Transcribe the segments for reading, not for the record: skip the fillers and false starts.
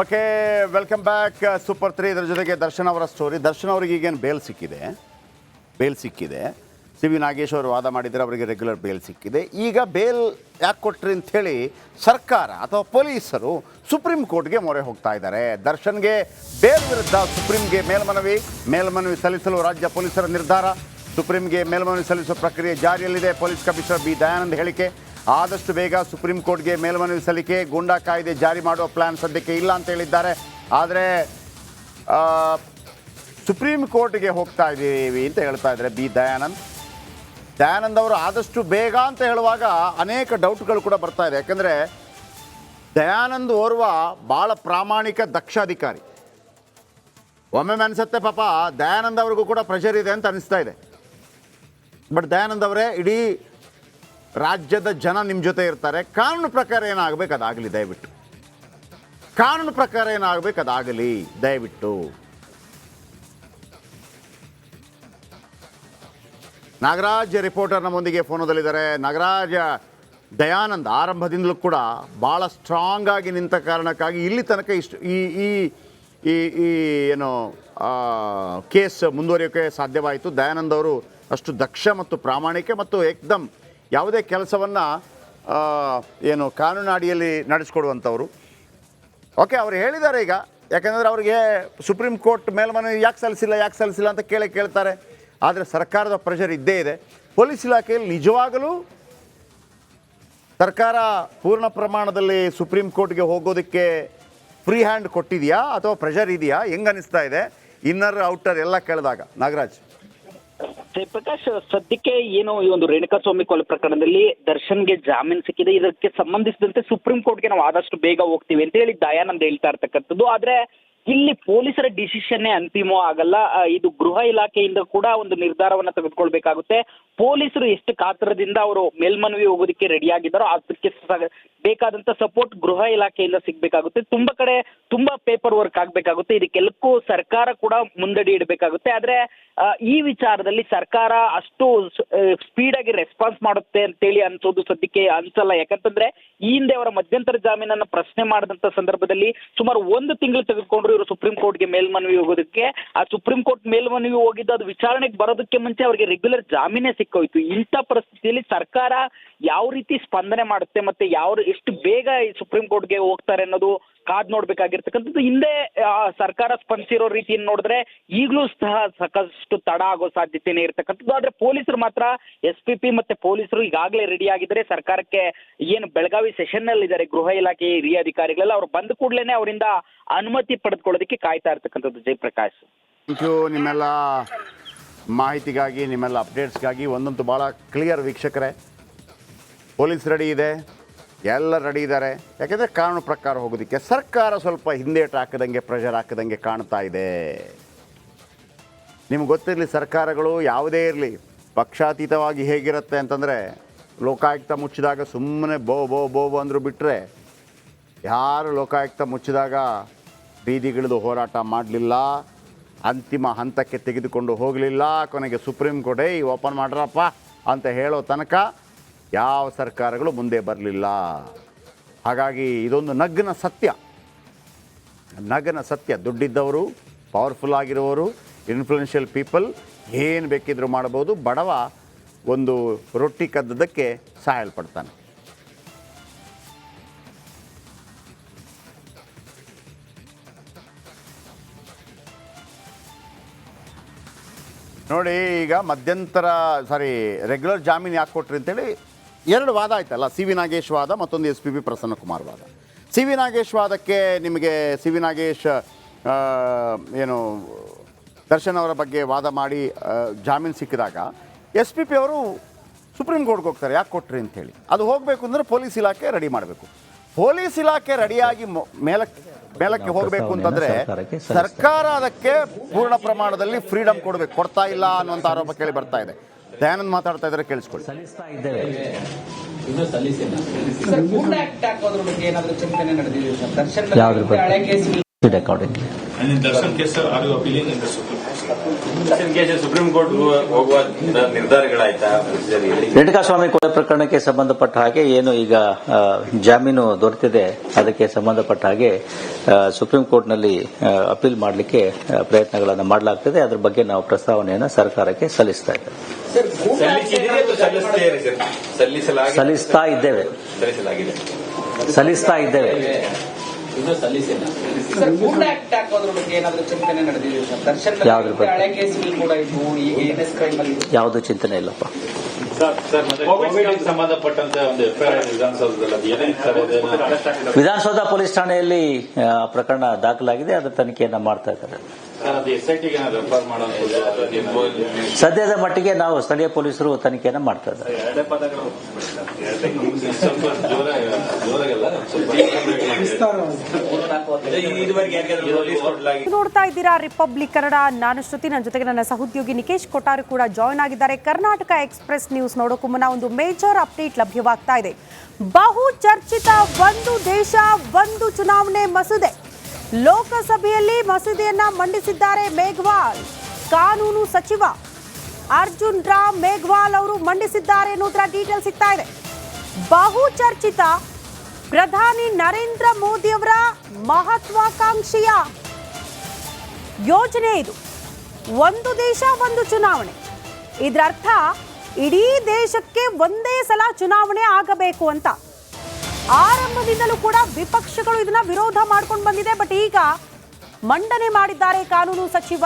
Okay, welcome back. Super 3 ಇದರ ಜೊತೆಗೆ ದರ್ಶನ್ ಅವರ ಸ್ಟೋರಿ. ದರ್ಶನ್ ಅವರಿಗೆ ಈಗೇನು ಬೇಲ್ ಸಿಕ್ಕಿದೆ. ಸಿ ವಿ ನಾಗೇಶ್ ಅವರು ವಾದ ಮಾಡಿದರೆ ಅವರಿಗೆ ರೆಗ್ಯುಲರ್ ಬೇಲ್ ಸಿಕ್ಕಿದೆ. ಈಗ ಬೇಲ್ ಯಾಕೆ ಕೊಟ್ರಿ ಅಂಥೇಳಿ ಸರ್ಕಾರ ಅಥವಾ ಪೊಲೀಸರು ಸುಪ್ರೀಂ ಕೋರ್ಟ್ಗೆ ಮೊರೆ ಹೋಗ್ತಾ ಇದ್ದಾರೆ. ದರ್ಶನ್ಗೆ ಬೇಲ್ ವಿರುದ್ಧ ಸುಪ್ರೀಂಗೆ ಮೇಲ್ಮನವಿ ಸಲ್ಲಿಸಲು ರಾಜ್ಯ ಪೊಲೀಸರ ನಿರ್ಧಾರ. ಸುಪ್ರೀಂಗೆ ಮೇಲ್ಮನವಿ ಸಲ್ಲಿಸುವ ಪ್ರಕ್ರಿಯೆ ಜಾರಿಯಲ್ಲಿದೆ. ಪೊಲೀಸ್ ಕಮಿಷನರ್ ಬಿ ದಯಾನಂದ್ ಹೇಳಿಕೆ. ಆದಷ್ಟು ಬೇಗ ಸುಪ್ರೀಂ ಕೋರ್ಟ್ಗೆ ಮೇಲ್ಮನವಿ ಸಲ್ಲಿಕೆ. ಗೂಂಡಾ ಕಾಯ್ದೆ ಜಾರಿ ಮಾಡುವ ಪ್ಲಾನ್ ಸದ್ಯಕ್ಕೆ ಇಲ್ಲ ಅಂತ ಹೇಳಿದ್ದಾರೆ. ಆದರೆ ಸುಪ್ರೀಂ ಕೋರ್ಟ್ಗೆ ಹೋಗ್ತಾ ಇದ್ದೀವಿ ಅಂತ ಹೇಳ್ತಾ ಇದ್ದಾರೆ ಬಿ ದಯಾನಂದ್ ಅವರು. ಆದಷ್ಟು ಬೇಗ ಅಂತ ಹೇಳುವಾಗ ಅನೇಕ ಡೌಟ್ಗಳು ಕೂಡ ಬರ್ತಾ ಇದೆ. ಯಾಕಂದರೆ ದಯಾನಂದ್ ಓರ್ವ ಭಾಳ ಪ್ರಾಮಾಣಿಕ ದಕ್ಷ ಅಧಿಕಾರಿ. ಒಮ್ಮೆ ಅನಿಸುತ್ತೆ ಪಾಪ ದಯಾನಂದ್ ಅವ್ರಿಗೂ ಕೂಡ ಪ್ರೆಷರ್ ಇದೆ ಅಂತ ಅನಿಸ್ತಾ ಇದೆ. ಬಟ್ ದಯಾನಂದ್ ಅವರೇ, ಇಡೀ ರಾಜ್ಯದ ಜನ ನಿಮ್ಮ ಜೊತೆ ಇರ್ತಾರೆ. ಕಾನೂನು ಪ್ರಕಾರ ಏನಾಗಬೇಕು ಅದಾಗಲಿ, ದಯವಿಟ್ಟು ಕಾನೂನು ಪ್ರಕಾರ ಏನಾಗಬೇಕು ಅದಾಗಲಿ, ದಯವಿಟ್ಟು. ನಾಗರಾಜ್ ರಿಪೋರ್ಟರ್ ನಮ್ಮೊಂದಿಗೆ ಫೋನದಲ್ಲಿದ್ದಾರೆ. ನಾಗರಾಜ್, ದಯಾನಂದ್ ಆರಂಭದಿಂದಲೂ ಕೂಡ ಭಾಳ ಸ್ಟ್ರಾಂಗ್ ಆಗಿ ನಿಂತ ಕಾರಣಕ್ಕಾಗಿ ಇಲ್ಲಿ ತನಕ ಇಷ್ಟು ಈ ಏನು ಕೇಸ್ ಮುಂದುವರಿಯೋಕ್ಕೆ ಸಾಧ್ಯವಾಯಿತು. ದಯಾನಂದ್ ಅವರು ಅಷ್ಟು ದಕ್ಷ ಮತ್ತು ಪ್ರಾಮಾಣಿಕ ಮತ್ತು ಏಕ್ದಮ್ ಯಾವುದೇ ಕೆಲಸವನ್ನು ಏನು ಕಾನೂನು ಅಡಿಯಲ್ಲಿ ನಡೆಸ್ಕೊಡುವಂಥವ್ರು. ಓಕೆ, ಅವ್ರು ಹೇಳಿದ್ದಾರೆ ಈಗ. ಯಾಕೆಂದರೆ ಅವರಿಗೆ ಸುಪ್ರೀಂ ಕೋರ್ಟ್ ಮೇಲ್ಮನವಿ ಯಾಕೆ ಸಲ್ಲಿಸಿಲ್ಲ ಅಂತ ಕೇಳ್ತಾರೆ. ಆದರೆ ಸರ್ಕಾರದ ಪ್ರೆಷರ್ ಇದ್ದೇ ಇದೆ. ಪೊಲೀಸ್ ಇಲಾಖೆಯಲ್ಲಿ ನಿಜವಾಗಲೂ ಸರ್ಕಾರ ಪೂರ್ಣ ಪ್ರಮಾಣದಲ್ಲಿ ಸುಪ್ರೀಂ ಕೋರ್ಟ್ಗೆ ಹೋಗೋದಕ್ಕೆ ಫ್ರೀ ಹ್ಯಾಂಡ್ ಕೊಟ್ಟಿದೆಯಾ ಅಥವಾ ಪ್ರೆಷರ್ ಇದೆಯಾ? ಹೆಂಗೆ ಅನ್ನಿಸ್ತಾ ಇದೆ ಇನ್ನರ್ ಔಟರ್ ಎಲ್ಲ ಕೇಳಿದಾಗ? ನಾಗರಾಜ್. ಜಯಪ್ರಕಾಶ್, ಸದ್ಯಕ್ಕೆ ಏನು ಈ ಒಂದು ರೇಣುಕಾಸ್ವಾಮಿ ಕೊಲೆ ಪ್ರಕರಣದಲ್ಲಿ ದರ್ಶನ್ಗೆ ಜಾಮೀನು ಸಿಕ್ಕಿದೆ. ಇದಕ್ಕೆ ಸಂಬಂಧಿಸಿದಂತೆ ಸುಪ್ರೀಂ ಕೋರ್ಟ್ಗೆ ನಾವು ಆದಷ್ಟು ಬೇಗ ಹೋಗ್ತೀವಿ ಅಂತ ಹೇಳಿ ದಯಾನಂದ್ ಹೇಳ್ತಾ ಇರ್ತಕ್ಕಂಥದ್ದು. ಆದ್ರೆ ಇಲ್ಲಿ ಪೊಲೀಸರ ಡಿಸಿಷನ್ನೇ ಅಂತಿಮ ಆಗಲ್ಲ. ಇದು ಗೃಹ ಇಲಾಖೆಯಿಂದ ಕೂಡ ಒಂದು ನಿರ್ಧಾರವನ್ನ ತೆಗೆದುಕೊಳ್ಬೇಕಾಗುತ್ತೆ. ಪೊಲೀಸರು ಎಷ್ಟು ಕಾತರದಿಂದ ಅವರು ಮೇಲ್ಮನವಿ ಹೋಗೋದಕ್ಕೆ ರೆಡಿ ಆಗಿದ್ದಾರೋ ಅದಕ್ಕೆ ಬೇಕಾದಂತ ಸಪೋರ್ಟ್ ಗೃಹ ಇಲಾಖೆಯಿಂದ ಸಿಗ್ಬೇಕಾಗುತ್ತೆ. ತುಂಬಾ ಪೇಪರ್ ವರ್ಕ್ ಆಗ್ಬೇಕಾಗುತ್ತೆ. ಇದಕ್ಕೆಲ್ಲಕ್ಕೂ ಸರ್ಕಾರ ಕೂಡ ಮುಂದಡಿ ಇಡಬೇಕಾಗುತ್ತೆ. ಆದ್ರೆ ಈ ವಿಚಾರದಲ್ಲಿ ಸರ್ಕಾರ ಅಷ್ಟು ಸ್ಪೀಡ್ ಆಗಿ ರೆಸ್ಪಾನ್ಸ್ ಮಾಡುತ್ತೆ ಅಂತೇಳಿ ಅನ್ಸೋದು ಸದ್ಯಕ್ಕೆ ಅನ್ಸಲ್ಲ. ಯಾಕಂತಂದ್ರೆ ಈ ಹಿಂದೆ ಅವರ ಮಧ್ಯಂತರ ಜಾಮೀನನ್ನ ಪ್ರಶ್ನೆ ಮಾಡಿದಂತ ಸಂದರ್ಭದಲ್ಲಿ ಸುಮಾರು 1 ತಿಂಗಳು ತೆಗೆದುಕೊಂಡ್ರು ಇವರು ಸುಪ್ರೀಂ ಕೋರ್ಟ್ಗೆ ಮೇಲ್ಮನವಿ ಹೋಗೋದಕ್ಕೆ. ಆ ಸುಪ್ರೀಂ ಕೋರ್ಟ್ ಮೇಲ್ಮನವಿ ಹೋಗಿದ್ದು ಅದು ವಿಚಾರಣೆಗೆ ಬರೋದಕ್ಕೆ ಮುಂಚೆ ಅವರಿಗೆ ರೆಗ್ಯುಲರ್ ಜಾಮೀನೇ ಸಿಕ್ಕೋಯ್ತು. ಇಂಥ ಪರಿಸ್ಥಿತಿಯಲ್ಲಿ ಸರ್ಕಾರ ಯಾವ ರೀತಿ ಸ್ಪಂದನೆ ಮಾಡುತ್ತೆ ಮತ್ತೆ ಎಷ್ಟು ಬೇಗ ಈ ಸುಪ್ರೀಂ ಕೋರ್ಟ್ಗೆ ಹೋಗ್ತಾರೆ ಅನ್ನೋದು ಕಾದ್ ನೋಡ್ಬೇಕಾಗಿರ್ತಕ್ಕಂಥದ್ದು. ಹಿಂದೆ ಸರ್ಕಾರ ಸ್ಪಂದಿಸಿರೋ ರೀತಿಯನ್ನು ನೋಡಿದ್ರೆ ಈಗಲೂ ಸಹ ಸಾಕಷ್ಟು ತಡ ಆಗೋ ಸಾಧ್ಯತೆನೇ ಇರ್ತಕ್ಕಂಥದ್ದು. ಆದ್ರೆ ಪೊಲೀಸರು ಮಾತ್ರ SPP ಮತ್ತೆ ಪೊಲೀಸರು ಈಗಾಗಲೇ ರೆಡಿ ಆಗಿದ್ದಾರೆ. ಸರ್ಕಾರಕ್ಕೆ ಏನು ಬೆಳಗಾವಿ ಸೆಷನ್ ನಲ್ಲಿ ಇದ್ದಾರೆ ಗೃಹ ಇಲಾಖೆ ಹಿರಿಯ ಅಧಿಕಾರಿಗಳೆಲ್ಲ, ಅವ್ರು ಬಂದ ಕೂಡಲೇ ಅವರಿಂದ ಅನುಮತಿ ಪಡೆದುಕೊಳ್ಳೋದಕ್ಕೆ ಕಾಯ್ತಾ ಇರ್ತಕ್ಕಂಥದ್ದು. ಜಯಪ್ರಕಾಶ್, ಥ್ಯಾಂಕ್ ಯು ನಿಮ್ಮೆಲ್ಲ ಮಾಹಿತಿಗಾಗಿ, ನಿಮ್ಮೆಲ್ಲ ಅಪ್ಡೇಟ್ಸ್ಗಾಗಿ. ಒಂದಂತೂ ಭಾಳ ಕ್ಲಿಯರ್ ವೀಕ್ಷಕರೇ, ಪೊಲೀಸ್ ರೆಡಿ ಇದೆ, ಎಲ್ಲ ರೆಡಿ ಇದ್ದಾರೆ. ಯಾಕೆಂದರೆ ಕಾನೂನು ಪ್ರಕಾರ ಹೋಗೋದಕ್ಕೆ ಸರ್ಕಾರ ಸ್ವಲ್ಪ ಹಿಂದೇಟು ಹಾಕದಂಗೆ, ಪ್ರೆಷರ್ ಹಾಕದಂಗೆ ಕಾಣ್ತಾ ಇದೆ. ನಿಮ್ಗೆ ಗೊತ್ತಿರಲಿ, ಸರ್ಕಾರಗಳು ಯಾವುದೇ ಇರಲಿ ಪಕ್ಷಾತೀತವಾಗಿ ಹೇಗಿರುತ್ತೆ ಅಂತಂದರೆ, ಲೋಕಾಯುಕ್ತ ಮುಚ್ಚಿದಾಗ ಸುಮ್ಮನೆ ಬೋ ಅಂದರು ಬಿಟ್ಟರೆ, ಯಾರು ಲೋಕಾಯುಕ್ತ ಮುಚ್ಚಿದಾಗ ಬೀದಿಗಿಳಿದು ಹೋರಾಟ ಮಾಡಲಿಲ್ಲ, ಅಂತಿಮ ಹಂತಕ್ಕೆ ತೆಗೆದುಕೊಂಡು ಹೋಗಲಿಲ್ಲ, ಕೊನೆಗೆ ಸುಪ್ರೀಂ ಕೋರ್ಟೇ ಓಪನ್ ಮಾಡ್ರಪ್ಪ ಅಂತ ಹೇಳೋ ತನಕ ಯಾವ ಸರ್ಕಾರಗಳು ಮುಂದೆ ಬರಲಿಲ್ಲ. ಹಾಗಾಗಿ ಇದೊಂದು ನಗ್ನ ಸತ್ಯ. ದುಡ್ಡಿದ್ದವರು, ಪವರ್ಫುಲ್ ಆಗಿರುವವರು, ಇನ್ಫ್ಲೂಯೆನ್ಷಿಯಲ್ ಪೀಪಲ್ ಏನು ಬೇಕಿದ್ರೂ ಮಾಡ್ಬೋದು. ಬಡವ ಒಂದು ರೊಟ್ಟಿ ಕದ್ದದಕ್ಕೆ ಸಹಾಯಲ್ಪಡ್ತಾನೆ. ನೋಡಿ, ಈಗ ರೆಗ್ಯುಲರ್ ಜಾಮೀನು ಯಾಕೆ ಕೊಟ್ರಿ ಅಂತೇಳಿ 2 ವಾದ ಆಯ್ತಲ್ಲ. ಸಿ ವಿ ನಾಗೇಶ್ ವಾದ, ಮತ್ತೊಂದು SPP ಪ್ರಸನ್ನಕುಮಾರ್ ವಾದ. ಸಿ ವಿ ನಾಗೇಶ್ ವಾದಕ್ಕೆ ನಿಮಗೆ ಸಿ ವಿ ನಾಗೇಶ್ ಏನು ದರ್ಶನ್ ಅವರ ಬಗ್ಗೆ ವಾದ ಮಾಡಿ ಜಾಮೀನು ಸಿಕ್ಕಿದಾಗ SPP ಅವರು ಸುಪ್ರೀಂ ಕೋರ್ಟ್ಗೆ ಹೋಗ್ತಾರೆ, ಯಾಕೆ ಕೊಟ್ರಿ ಅಂಥೇಳಿ. ಅದು ಹೋಗಬೇಕು ಅಂದರೆ ಪೊಲೀಸ್ ಇಲಾಖೆ ರೆಡಿ ಮಾಡಬೇಕು. ಪೊಲೀಸ್ ಇಲಾಖೆ ರೆಡಿಯಾಗಿ ಮೇಲಕ್ಕೆ ಹೋಗಬೇಕು ಅಂತಂದರೆ ಸರ್ಕಾರ ಅದಕ್ಕೆ ಪೂರ್ಣ ಪ್ರಮಾಣದಲ್ಲಿ ಫ್ರೀಡಮ್ ಕೊಡ್ತಾ ಇಲ್ಲ ಅನ್ನುವಂಥ ಆರೋಪ ಕೇಳಿ ಬರ್ತಾ ಇದೆ. ದಯಾನಂದ್ ಮಾತಾಡ್ತಾ ಇದ್ದಾರೆ, ಕೇಳಿಸ್ಕೊಳ್ಳಿ. Dashn case, are you appealing in the Supreme Court? Supreme court ಹೋಗುವ ನಿರ್ಧಾರಗಳಾಯ್ತಾ? ರೇಣುಕಾಸ್ವಾಮಿ ಕೊಲೆ ಪ್ರಕರಣಕ್ಕೆ ಸಂಬಂಧಪಟ್ಟ ಹಾಗೆ ಏನು ಈಗ ಜಾಮೀನು ದೊರೆತಿದೆ, ಅದಕ್ಕೆ ಸಂಬಂಧಪಟ್ಟ ಹಾಗೆ ಸುಪ್ರೀಂ ಕೋರ್ಟ್ನಲ್ಲಿ ಅಪೀಲ್ ಮಾಡಲಿಕ್ಕೆ ಪ್ರಯತ್ನಗಳನ್ನು ಮಾಡಲಾಗ್ತದೆ. ಅದರ ಬಗ್ಗೆ ನಾವು ಪ್ರಸ್ತಾವನೆಯನ್ನು ಸರ್ಕಾರಕ್ಕೆ ಸಲ್ಲಿಸ್ತಾ ಇದ್ದೇವೆ. ಸಲ್ಲಿಸ್ತಾ ಇದ್ದೇವೆ. ಯಾವುದು ಚಿಂತನೆ ಇಲ್ಲಪ್ಪ. ಸಂಬಂಧಪಟ್ಟಂತೆ ಒಂದು ಎಫ್ಐಆರ್ ವಿಧಾನಸೌಧ ಪೊಲೀಸ್ ಠಾಣೆಯಲ್ಲಿ ಪ್ರಕರಣ ದಾಖಲಾಗಿದೆ. ಅದರ ತನಿಖೆಯನ್ನ ಮಾಡ್ತಾ ಇದ್ದಾರೆ. ಸದ್ಯದ ಮಟ್ಟಿಗೆ ನಾವು ಸ್ಥಳೀಯ ಪೊಲೀಸರು ತನಿಖೆಯನ್ನ ಮಾಡ್ತಾ ಇದ್ದಾರೆ. ನೋಡ್ತಾ ಇದ್ದೀರಾ ರಿಪಬ್ಲಿಕ್ ಕನ್ನಡ. ನಾನು ಶ್ರುತಿ, ನನ್ನ ಜೊತೆಗೆ ನನ್ನ ಸಹೋದ್ಯೋಗಿ ನಿಕೇಶ್ ಕೊಠಾರಿ ಕೂಡ ಜಾಯ್ನ್ ಆಗಿದ್ದಾರೆ. ಕರ್ನಾಟಕ ಎಕ್ಸ್ಪ್ರೆಸ್ ನ್ಯೂಸ್ ನೋಡೋಕ್ಕೂ ಮುನ್ನ ಒಂದು ಮೇಜರ್ ಅಪ್ಡೇಟ್ ಲಭ್ಯವಾಗ್ತಾ ಇದೆ. ಬಹು ಚರ್ಚಿತ ಒಂದು ದೇಶ ಒಂದು ಚುನಾವಣೆ ಮಸೂದೆ ಲೋಕಸಭೆಯಲ್ಲಿ ಮಸೂದೆಯನ್ನ ಮಂಡಿಸಿದ್ದಾರೆ ಮೇಘವಾಲ್. ಕಾನೂನು ಸಚಿವ ಅರ್ಜುನ್ ರಾಮ್ ಮೇಘವಾಲ್ ಅವರು ಮಂಡಿಸಿದ್ದಾರೆ ಅನ್ನೋದ್ರ ಡೀಟೇಲ್ ಸಿಗ್ತಾ ಇದೆ. ಬಹು ಚರ್ಚಿತ ಪ್ರಧಾನಿ ನರೇಂದ್ರ ಮೋದಿ ಅವರ ಮಹತ್ವಾಕಾಂಕ್ಷೆಯ ಯೋಜನೆ ಇದು. ಒಂದು ದೇಶ ಒಂದು ಚುನಾವಣೆ. ಇದರರ್ಥ ಇಡೀ ದೇಶಕ್ಕೆ ಒಂದೇ ಸಲ ಚುನಾವಣೆ ಆಗಬೇಕು ಅಂತ. ಆರಂಭದಿಂದಲೂ ಕೂಡ ವಿಪಕ್ಷಗಳು ಇದನ್ನ ವಿರೋಧ ಮಾಡ್ಕೊಂಡು ಬಂದಿದೆ. ಬಟ್ ಈಗ ಮಂಡನೆ ಮಾಡಿದ್ದಾರೆ ಕಾನೂನು ಸಚಿವ.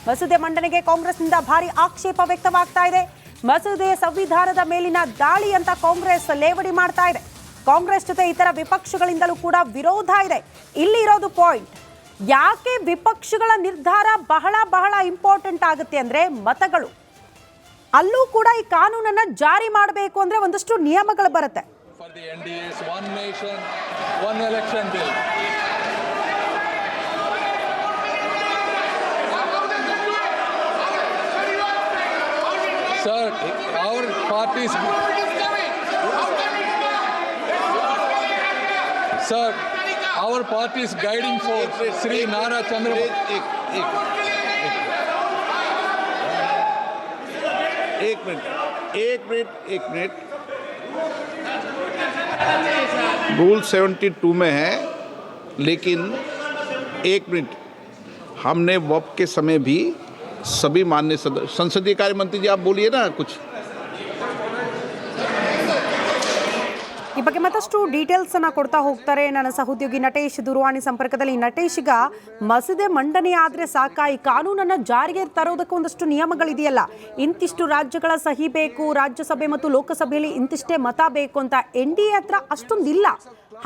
ಮಸೂದೆ ಮಂಡನೆಗೆ ಕಾಂಗ್ರೆಸ್ನಿಂದ ಭಾರಿ ಆಕ್ಷೇಪ ವ್ಯಕ್ತವಾಗ್ತಾ ಇದೆ. ಮಸೂದೆ ಸಂವಿಧಾನದ ಮೇಲಿನ ದಾಳಿ ಅಂತ ಕಾಂಗ್ರೆಸ್ ಲೇವಡಿ ಮಾಡ್ತಾ ಇದೆ. ಕಾಂಗ್ರೆಸ್ ಜೊತೆ ಇತರ ವಿಪಕ್ಷಗಳಿಂದಲೂ ಕೂಡ ವಿರೋಧ ಇದೆ. ಇಲ್ಲಿ ಇರೋದು ಪಾಯಿಂಟ್. ಯಾಕೆ ವಿಪಕ್ಷಗಳ ನಿರ್ಧಾರ ಬಹಳ ಬಹಳ ಇಂಪಾರ್ಟೆಂಟ್ ಆಗುತ್ತೆ ಅಂದ್ರೆ ಮತಗಳು. ಅಲ್ಲೂ ಕೂಡ ಈ ಕಾನೂನನ್ನ ಜಾರಿ ಮಾಡಬೇಕು ಅಂದ್ರೆ ಒಂದಷ್ಟು ನಿಯಮಗಳು ಬರುತ್ತೆ. For the NDA's one nation, one election bill. Sir, our party's... Sir, our party's guiding force, Sri Nara Chandrababu... एक मिनट रूल 72 में है, लेकिन एक मिनट, हमने वक्त के समय भी सभी माननीय संसदीय कार्य मंत्री जी, आप बोलिए ना कुछ. ಈ ಬಗ್ಗೆ ಮತ್ತಷ್ಟು ಡೀಟೇಲ್ಸ್ ಅನ್ನ ಕೊಡ್ತಾ ಹೋಗ್ತಾರೆ ನನ್ನ ಸಹೋದ್ಯೋಗಿ ನಟೇಶ್ ದೂರವಾಣಿ ಸಂಪರ್ಕದಲ್ಲಿ. ನಟೇಶ್, ಈಗ ಮಸೂದೆ ಮಂಡನೆ ಆದ್ರೆ ಸಾಕ, ಈ ಕಾನೂನನ್ನ ಜಾರಿಗೆ ತರೋದಕ್ಕೆ ಒಂದಷ್ಟು ನಿಯಮಗಳಿದೆಯಲ್ಲ. ಇಂತಿಷ್ಟು ರಾಜ್ಯಗಳ ಸಹಿ ಬೇಕು, ರಾಜ್ಯಸಭೆ ಮತ್ತು ಲೋಕಸಭೆಯಲ್ಲಿ ಇಂತಿಷ್ಟೇ ಮತ ಬೇಕು ಅಂತ NDA ಹತ್ರ ಅಷ್ಟೊಂದಿಲ್ಲ.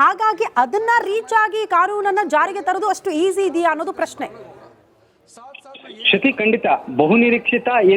ಹಾಗಾಗಿ ಅದನ್ನ ರೀಚ್ ಆಗಿ ಕಾನೂನನ್ನ ಜಾರಿಗೆ ತರೋದು ಅಷ್ಟು ಈಸಿ ಇದೆಯಾ ಅನ್ನೋದು ಪ್ರಶ್ನೆ. ಶ್ರುತಿ, ಖಂಡಿತ ಬಹುನಿರೀಕ್ಷಿತ